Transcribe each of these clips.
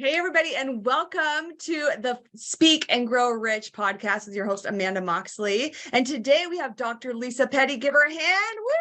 Hey, everybody, and welcome to the Speak and Grow Rich podcast with your host, Amanda Moxley. And today we have Dr. Lisa Petty. Give her a hand. Woo!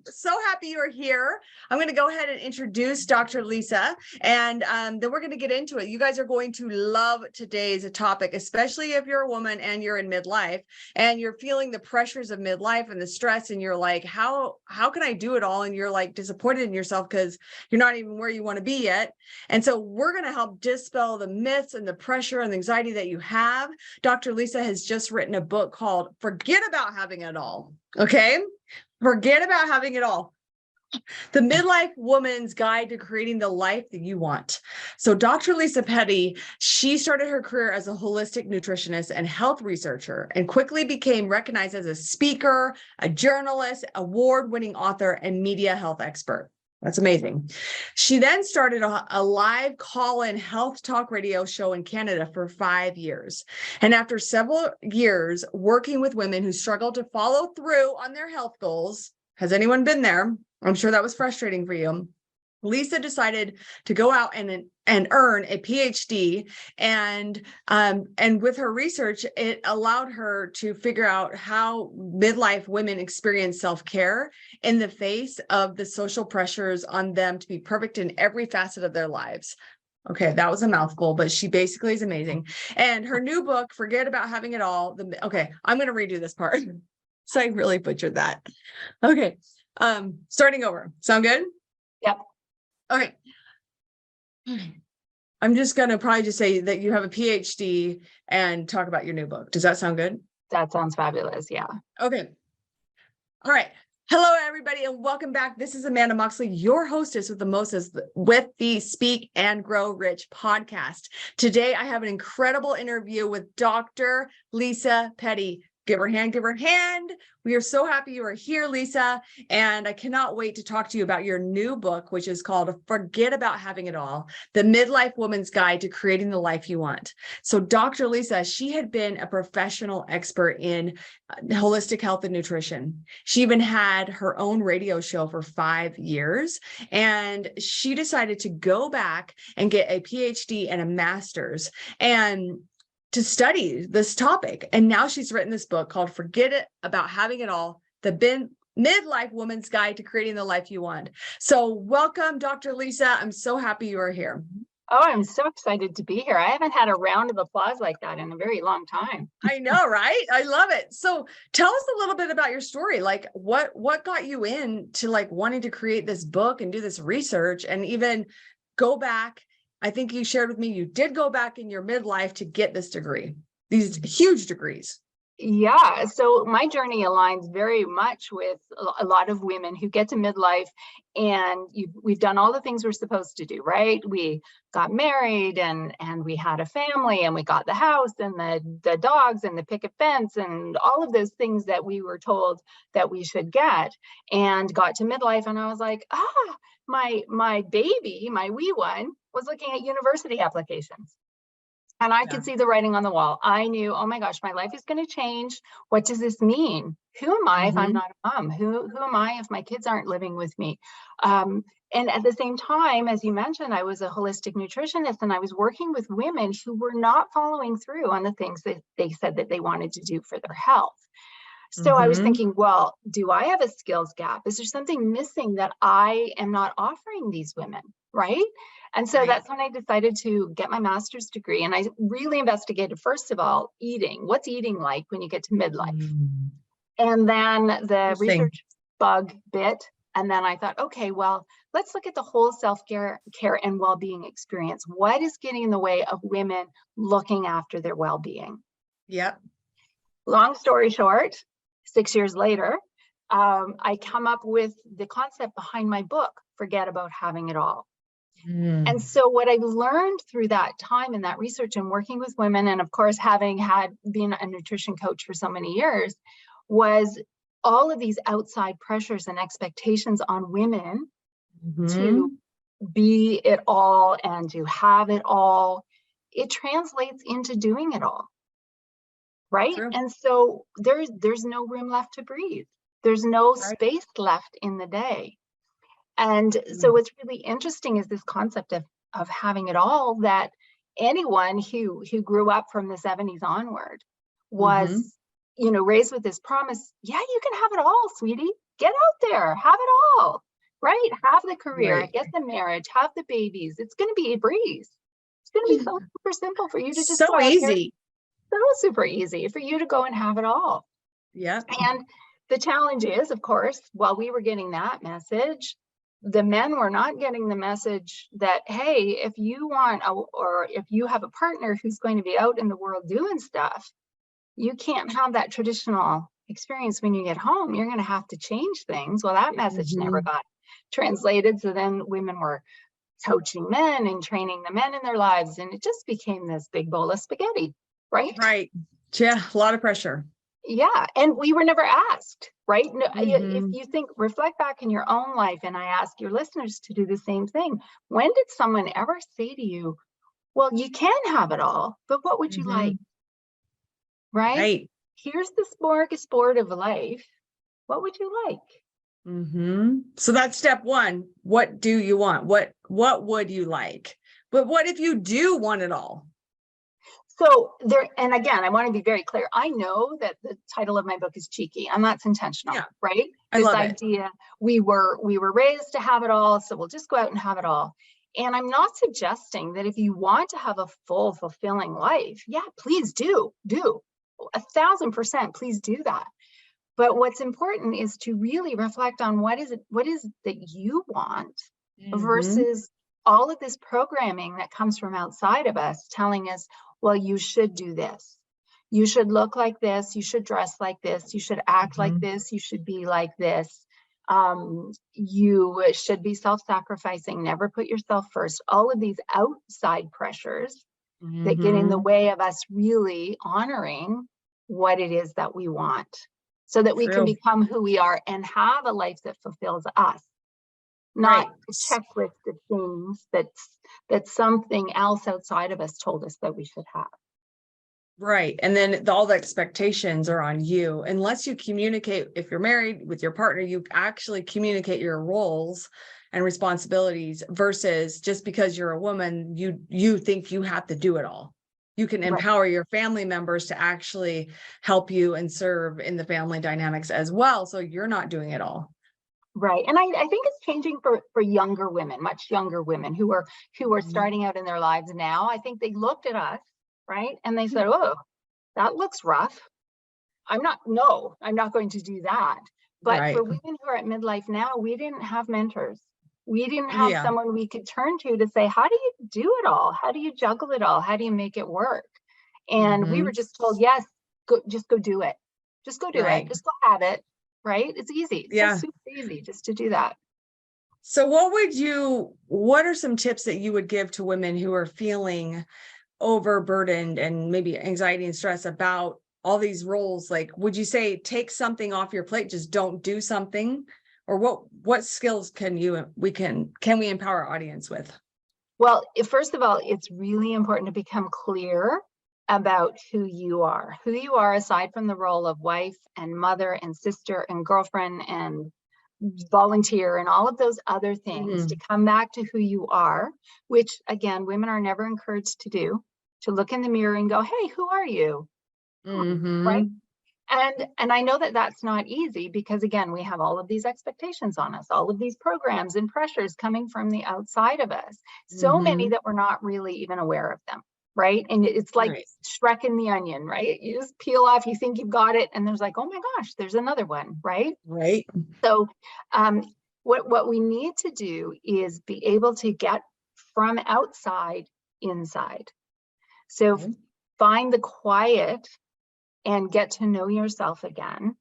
So happy you're here. I'm going to go ahead and introduce Dr. Lisa, and then we're going to get into it. You guys are going to love today's topic, especially if you're a woman and you're in midlife and you're feeling the pressures of midlife and the stress, and you're like, how can I do it all? And you're like disappointed in yourself because you're not even where you want to be yet. And so we're going to help dispel the myths and the pressure and the anxiety that you have. Dr. Lisa has just written a book called Forget About Having It All. Okay? Forget about having it all. The Midlife Woman's Guide to Creating the Life that You Want. So Dr. Lisa Petty, she started her career as a holistic nutritionist and health researcher and quickly became recognized as a speaker, a journalist, award-winning author, and media health expert. That's amazing. She then started a live call-in health talk radio show in Canada for 5 years. And after several years working with women who struggled to follow through on their health goals, has anyone been there? I'm sure that was frustrating for you. Lisa decided to go out and earn a PhD, and with her research, it allowed her to figure out how midlife women experience self-care in the face of the social pressures on them to be perfect in every facet of their lives. Okay, that was a mouthful, but she basically is amazing. And her new book, Forget About Having It All. Okay, I'm going to redo this part. So I really butchered that. Okay, starting over. Sound good? Yep. Okay. I'm just going to probably just say that you have a PhD and talk about your new book. Does that sound good? That sounds fabulous. Yeah. Okay. All right. Hello, everybody, and welcome back. This is Amanda Moxley, your hostess with the Speak and Grow Rich podcast. Today, I have an incredible interview with Dr. Lisa Petty. Give her hand, give her hand. We are so happy you are here, Lisa. And I cannot wait to talk to you about your new book, which is called Forget About Having It All, The Midlife Woman's Guide to Creating the Life You Want. So Dr. Lisa, she had been a professional expert in holistic health and nutrition. She even had her own radio show for 5 years. And she decided to go back and get a PhD and a master's and to study this topic. And now she's written this book called Forget About Having It All, the Midlife Woman's Guide to Creating the Life You Want. So welcome, Dr. Lisa. I'm so happy you are here. Oh, I'm so excited to be here. I haven't had a round of applause like that in a very long time. I know, right? I love it. So tell us a little bit about your story. Like what got you into like wanting to create this book and do this research and even go back. I think you shared with me, you did go back in your midlife to get this degree, these huge degrees. Yeah, so my journey aligns very much with a lot of women who get to midlife and we've done all the things we're supposed to do, right? We got married and we had a family and we got the house and the dogs and the picket fence and all of those things that we were told that we should get, and got to midlife and I was like, my baby, my wee one, was looking at university applications. And I could see the writing on the wall. I knew, oh my gosh, my life is going to change. What does this mean? Who am I if I'm not a mom? Who am I if my kids aren't living with me? And at the same time, as you mentioned, I was a holistic nutritionist and I was working with women who were not following through on the things that they said that they wanted to do for their health. So I was thinking, well, do I have a skills gap? Is there something missing that I am not offering these women, right? And so that's when I decided to get my master's degree. And I really investigated, first of all, eating. What's eating like when you get to midlife? And then the research bug bit. And then I thought, okay, well, let's look at the whole self-care and well-being experience. What is getting in the way of women looking after their well-being? Yep. Long story short, 6 years later, I come up with the concept behind my book, Forget About Having It All. And so what I've learned through that time and that research and working with women, and of course, having been a nutrition coach for so many years, was all of these outside pressures and expectations on women to be it all and to have it all. It translates into doing it all. Right. True. And so there's no room left to breathe. There's no space left in the day. And so what's really interesting is this concept of of having it all that anyone who grew up from the 70s onward was, raised with this promise. Yeah, you can have it all, sweetie. Get out there, have it all, right? Have the career, Right. get the marriage, have the babies. It's going to be a breeze. It's going to be so super simple for you to just go So out there. easy. So super easy for you to go and have it all. Yeah. And the challenge is, of course, while we were getting that message, the men were not getting the message that, hey, if you want, or if you have a partner who's going to be out in the world doing stuff, you can't have that traditional experience when you get home. You're going to have to change things. Well, that message never got translated. So then women were coaching men and training the men in their lives. And it just became this big bowl of spaghetti, right? Right. Yeah. A lot of pressure. Yeah. And we were never asked, right? No, if you think, reflect back in your own life, and I ask your listeners to do the same thing. When did someone ever say to you, well, you can have it all, but what would you like? Right? Right. Here's the smorgasbord of life. What would you like? So that's step one. What do you want? What would you like? But what if you do want it all? So there, and again, I want to be very clear. I know that the title of my book is cheeky, and that's intentional, right? I love idea, we were raised to have it all, so we'll just go out and have it all. And I'm not suggesting that if you want to have a full, fulfilling life, yeah, please do 1,000%, please do that. But what's important is to really reflect on what is that you want versus all of this programming that comes from outside of us telling us, well, you should do this. You should look like this. You should dress like this. You should act like this. You should be like this. You should be self-sacrificing. Never put yourself first. All of these outside pressures that get in the way of us really honoring what it is that we want, so that we can become who we are and have a life that fulfills us, not a checklist of things that's something else outside of us told us that we should have. Right. And then all the expectations are on you. Unless you communicate, if you're married with your partner, you actually communicate your roles and responsibilities, versus just because you're a woman, you think you have to do it all. You can empower your family members to actually help you and serve in the family dynamics as well. So you're not doing it all. Right. And I think it's changing for younger women, much younger women who are starting out in their lives now. I think they looked at us, right? And they said, oh, that looks rough. I'm not going to do that. But for women who are at midlife now, we didn't have mentors. We didn't have someone we could turn to say, how do you do it all? How do you juggle it all? How do you make it work? And we were just told, yes, just go do it. Just go do it. Just go have it. Right? It's easy. It's super easy just to do that. So what are some tips that you would give to women who are feeling overburdened and maybe anxiety and stress about all these roles? Like, would you say take something off your plate, just don't do something? Or what skills can we empower our audience with? Well, first of all, it's really important to become clear about who you are aside from the role of wife and mother and sister and girlfriend and volunteer and all of those other things, to come back to who you are, which again, women are never encouraged to do, to look in the mirror and go, hey, who are you? Right? And I know that that's not easy, because again, we have all of these expectations on us, all of these programs and pressures coming from the outside of us, so many that we're not really even aware of them. Right. And it's like Shrek in the Onion, right? You just peel off, you think you've got it, and there's like, oh my gosh, there's another one. Right. So what we need to do is be able to get from outside inside. So find the quiet and get to know yourself again.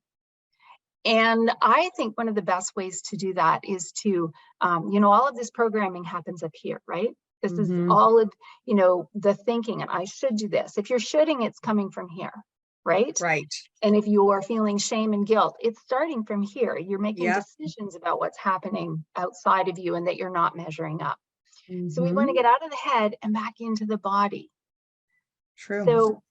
And I think one of the best ways to do that is to, all of this programming happens up here, right? This is all of, the thinking, and I should do this. If you're shoulding, it's coming from here, right? And if you are feeling shame and guilt, it's starting from here. You're making decisions about what's happening outside of you and that you're not measuring up. So we want to get out of the head and back into the body. So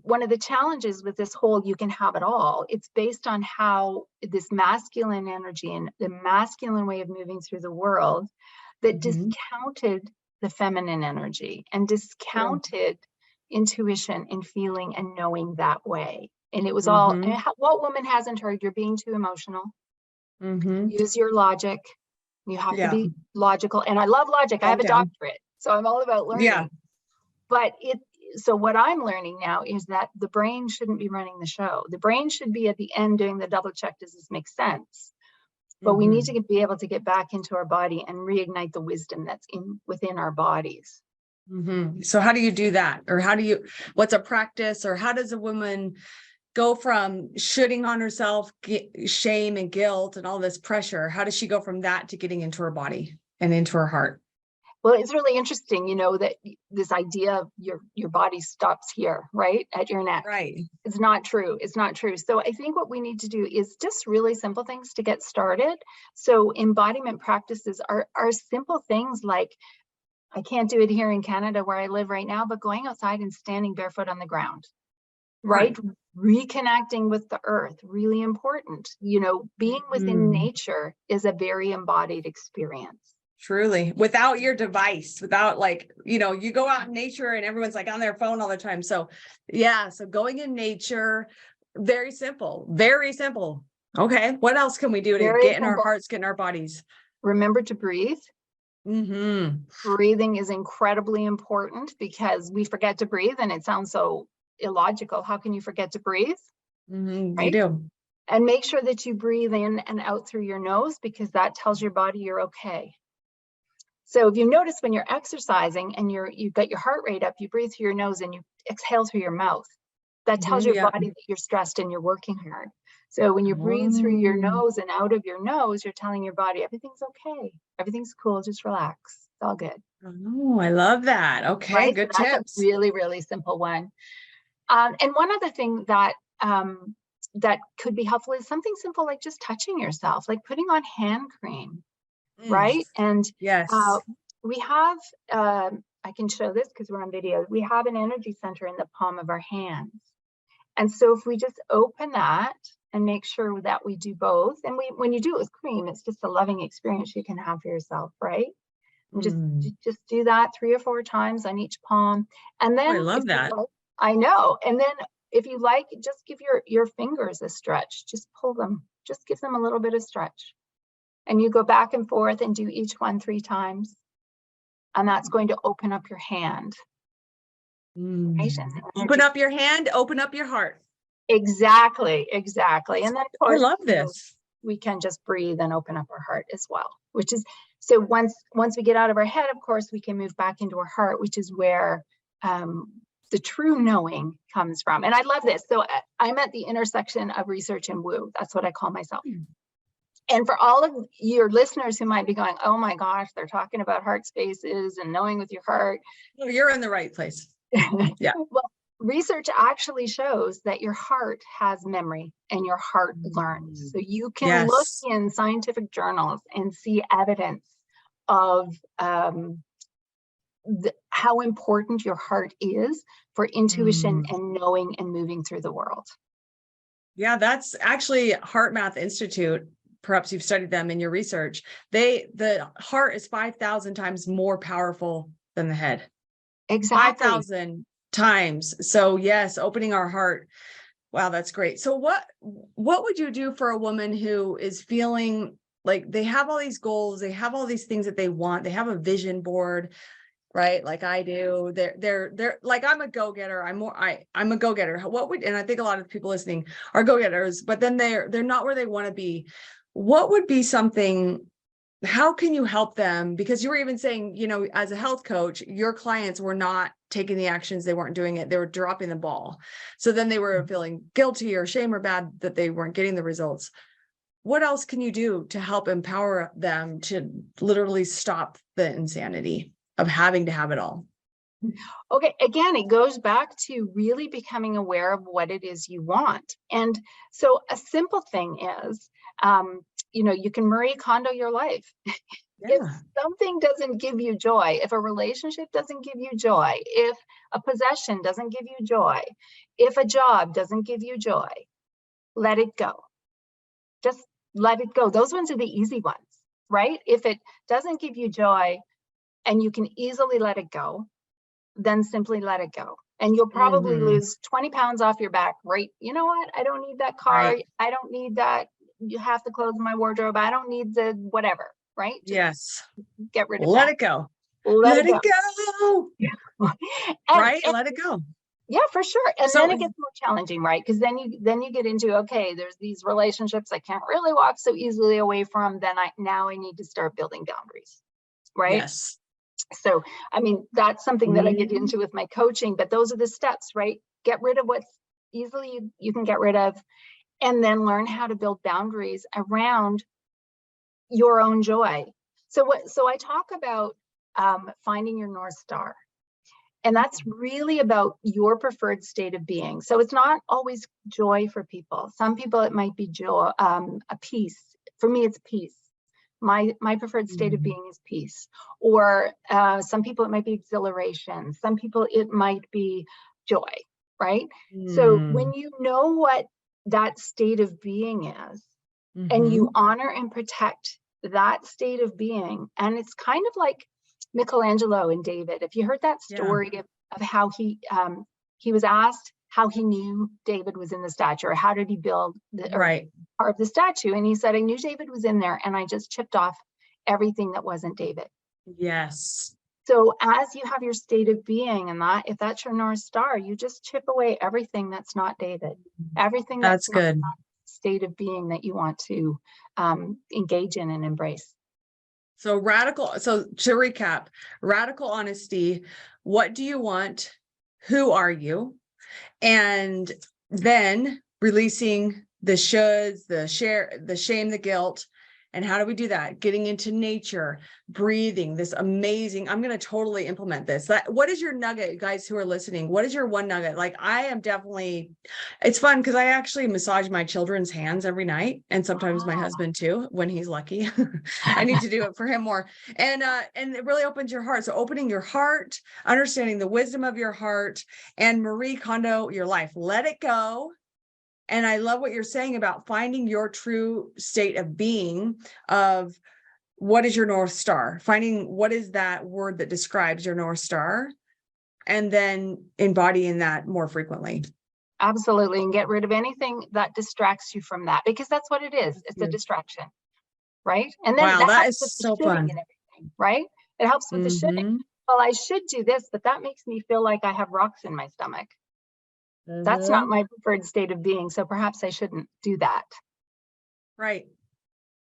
one of the challenges with this whole you can have it all, it's based on how this masculine energy and the masculine way of moving through the world that discounted the feminine energy and discounted intuition and feeling and knowing that way. And it was all, Mm-hmm. what woman hasn't heard you're being too emotional? Mm-hmm. Use your logic. You have to Yeah. be logical. And I love logic. I Calm have a down. doctorate, so I'm all about learning. Yeah. But so what I'm learning now is that the brain shouldn't be running the show. The brain should be at the end doing the double check. Does this make sense? But we need to be able to get back into our body and reignite the wisdom that's within our bodies. Mm-hmm. So how do you do that? Or what's a practice, or how does a woman go from shooting on herself, shame and guilt and all this pressure? How does she go from that to getting into her body and into her heart? Well, it's really interesting, that this idea of your body stops here, right? At your neck. Right. It's not true. It's not true. So I think what we need to do is just really simple things to get started. So embodiment practices are simple things like, I can't do it here in Canada where I live right now, but going outside and standing barefoot on the ground, right? Reconnecting with the earth, really important. Being within nature is a very embodied experience. Truly, without your device, without you go out in nature and everyone's like on their phone all the time. So yeah, so going in nature, very simple, very simple. Okay, what else can we do to get in our hearts, get in our bodies? Remember to breathe. Mm-hmm. Breathing is incredibly important because we forget to breathe, and it sounds so illogical. How can you forget to breathe? Mm-hmm. Right? You do. And make sure that you breathe in and out through your nose, because that tells your body you're okay. So if you notice when you're exercising and you've got your heart rate up, you breathe through your nose and you exhale through your mouth. That tells your body that you're stressed and you're working hard. So when you breathe through your nose and out of your nose, you're telling your body, everything's okay. Everything's cool. Just relax. It's all good. Oh, I love that. Okay, right? Good so tips. That's a really, really simple one. And one other thing that that could be helpful is something simple like just touching yourself, like putting on hand cream. Right. And yes, we have, I can show this because we're on video. We have an energy center in the palm of our hands. And so if we just open that and make sure that we do both, and when you do it with cream, it's just a loving experience you can have for yourself, right? And just do that 3 or 4 times on each palm. And then I love that. I know. And then if you like, just give your fingers a stretch. Just pull them. Just give them a little bit of stretch. And you go back and forth and do each one 3 times. And that's going to open up your hand. Right? Open up your hand, open up your heart. Exactly. And then of course, I love this. We can just breathe and open up our heart as well, which is, so once we get out of our head, of course, we can move back into our heart, which is where the true knowing comes from. And I love this. So I'm at the intersection of research and woo. That's what I call myself. And for all of your listeners who might be going, oh my gosh, they're talking about heart spaces and knowing with your heart. Well, you're in the right place. Yeah. Well, research actually shows that your heart has memory and your heart learns. So you can look in scientific journals and see evidence of how important your heart is for intuition and knowing and moving through the world. Yeah, that's actually HeartMath Institute. Perhaps you've studied them in your research. The heart is 5,000 times more powerful than the head. Exactly. 5,000 times. So yes, opening our heart. Wow, that's great. So what would you do for a woman who is feeling like they have all these goals, they have all these things that they want, they have a vision board, right? Like I do. They're like, I'm a go-getter. I'm a go-getter. And I think a lot of people listening are go-getters, but then they're not where they want to be. What would be something, how can you help them? Because you were even saying, as a health coach, your clients were not taking the actions, they weren't doing it, they were dropping the ball. So then they were feeling guilty or shame or bad that they weren't getting the results. What else can you do to help empower them to literally stop the insanity of having to have it all? Okay, again, it goes back to really becoming aware of what it is you want. And so a simple thing is, you can Marie Kondo your life. If something doesn't give you joy, if a relationship doesn't give you joy, if a possession doesn't give you joy, if a job doesn't give you joy, let it go. Just let it go. Those ones are the easy ones, right? If it doesn't give you joy, and you can easily let it go, then simply let it go. And you'll probably lose 20 pounds off your back, right? You know what? I don't need that car. Right. I don't need that. You have to close my wardrobe. I don't need the whatever, right? Just Yes. get rid of Let that. it go. Let Let it it go. go. Right. And Let it go. yeah, for sure. And So- then it gets more challenging, right? Because then you get into, okay, there's these relationships I can't really walk so easily away from. Then now I need to start building boundaries, right? Yes. So, I mean, that's something that I get into with my coaching, but those are the steps, right? Get rid of what's easily you can get rid of, and then learn how to build boundaries around your own joy. So I talk about finding your North Star. And that's really about your preferred state of being. So it's not always joy for people. Some people, it might be joy, a peace. For me, it's peace. My preferred state of being is peace. Or some people, it might be exhilaration. Some people, it might be joy, right? So when you know what that state of being is, and you honor and protect that state of being, and it's kind of like Michelangelo and David. If you heard that story of how he was asked how he knew David was in the statue, or how did he build carve the statue, and he said, I knew David was in there, and I just chipped off everything that wasn't David. Yes. So as you have your state of being, and that if that's your North Star, you just chip away everything that's not David, everything that's good. not that state of being that you want to engage in and embrace. So to recap, radical honesty. What do you want? Who are you? And then releasing the shoulds, the shame, the guilt. And how do we do that? Getting into nature, breathing, this amazing, I'm going to totally implement this. What is your nugget, guys who are listening? What is your one nugget? Like, I am definitely, it's fun because I actually massage my children's hands every night. And sometimes my husband too, when he's lucky. I need to do it for him more. And it really opens your heart. So opening your heart, understanding the wisdom of your heart, and Marie Kondo, your life, let it go. And I love what you're saying about finding your true state of being, of what is your North Star, finding what is that word that describes your North Star, and then embodying that more frequently. Absolutely. And get rid of anything that distracts you from that, because that's what it is. It's a distraction, right? And then wow, that is so fun. And everything, right? It helps with the shitting. Well, I should do this, but that makes me feel like I have rocks in my stomach. That's not my preferred state of being. So perhaps I shouldn't do that. Right.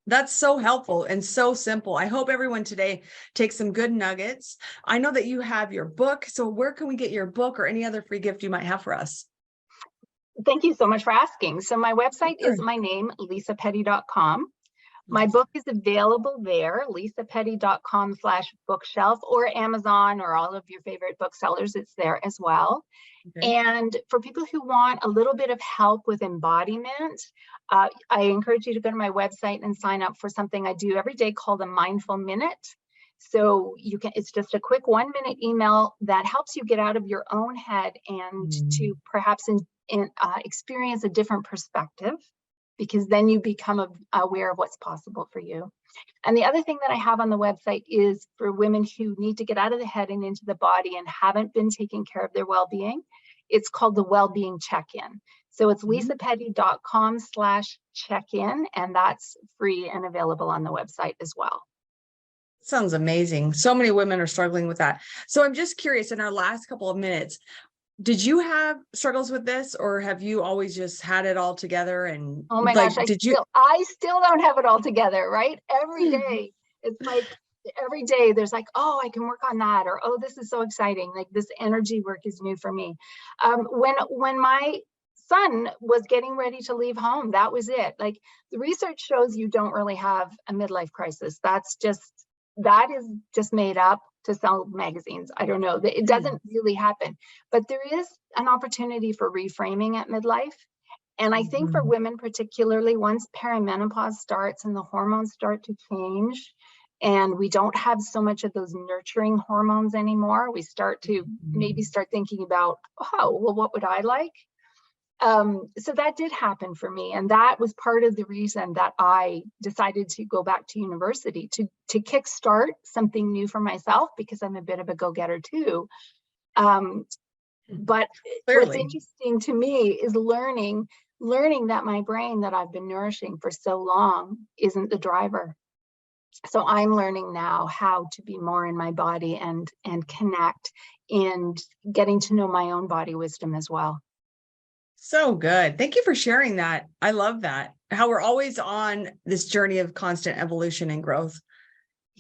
That's so helpful and so simple. I hope everyone today takes some good nuggets. I know that you have your book. So where can we get your book or any other free gift you might have for us? Thank you so much for asking. So my website is my name, lisapetty.com. My book is available there, lisapetty.com/bookshelf, or Amazon, or all of your favorite booksellers. It's there as well. Okay. And for people who want a little bit of help with embodiment, I encourage you to go to my website and sign up for something I do every day called a Mindful Minute. So it's just a quick 1-minute email that helps you get out of your own head and to perhaps experience a different perspective, because then you become aware of what's possible for you. And the other thing that I have on the website is for women who need to get out of the head and into the body and haven't been taking care of their well-being. It's called the Wellbeing Check-In. So it's lisapetty.com/check-in, and that's free and available on the website as well. Sounds amazing. So many women are struggling with that. So I'm just curious, in our last couple of minutes, did you have struggles with this, or have you always just had it all together? And oh my gosh, I still don't have it all together, right? Every day, it's like every day there's like, oh, I can work on that, or oh, this is so exciting. Like, this energy work is new for me. When my son was getting ready to leave home, that was it. Like, the research shows you don't really have a midlife crisis. That is just made up to sell magazines. I don't know. It doesn't really happen, but there is an opportunity for reframing at midlife. And I think for women particularly, once perimenopause starts and the hormones start to change, and we don't have so much of those nurturing hormones anymore, we start to maybe start thinking about, oh, well, what would I like? So that did happen for me. And that was part of the reason that I decided to go back to university to kickstart something new for myself, because I'm a bit of a go-getter too. But what's Clearly. interesting to me is learning that my brain that I've been nourishing for so long isn't the driver. So I'm learning now how to be more in my body and connect, and getting to know my own body wisdom as well. So good. Thank you for sharing that. I love that. How we're always on this journey of constant evolution and growth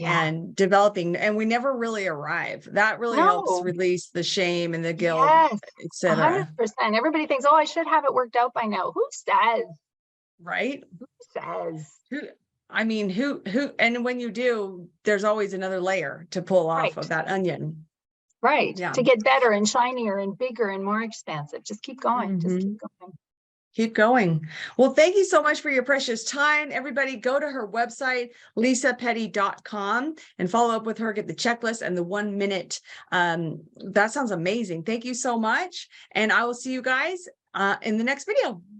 and developing, and we never really arrive. That really helps No. release the shame and the guilt, Yes. etc. 100%. Everybody thinks, oh, I should have it worked out by now. Who says? Right? Who says? Who, I mean, who, and when you do, there's always another layer to pull off Right. of that onion. Right. Yeah. To get better and shinier and bigger and more expansive. Just keep going. Just keep going. Keep going. Well, thank you so much for your precious time. Everybody go to her website, lisapetty.com, and follow up with her, get the checklist and the 1 minute. That sounds amazing. Thank you so much. And I will see you guys in the next video.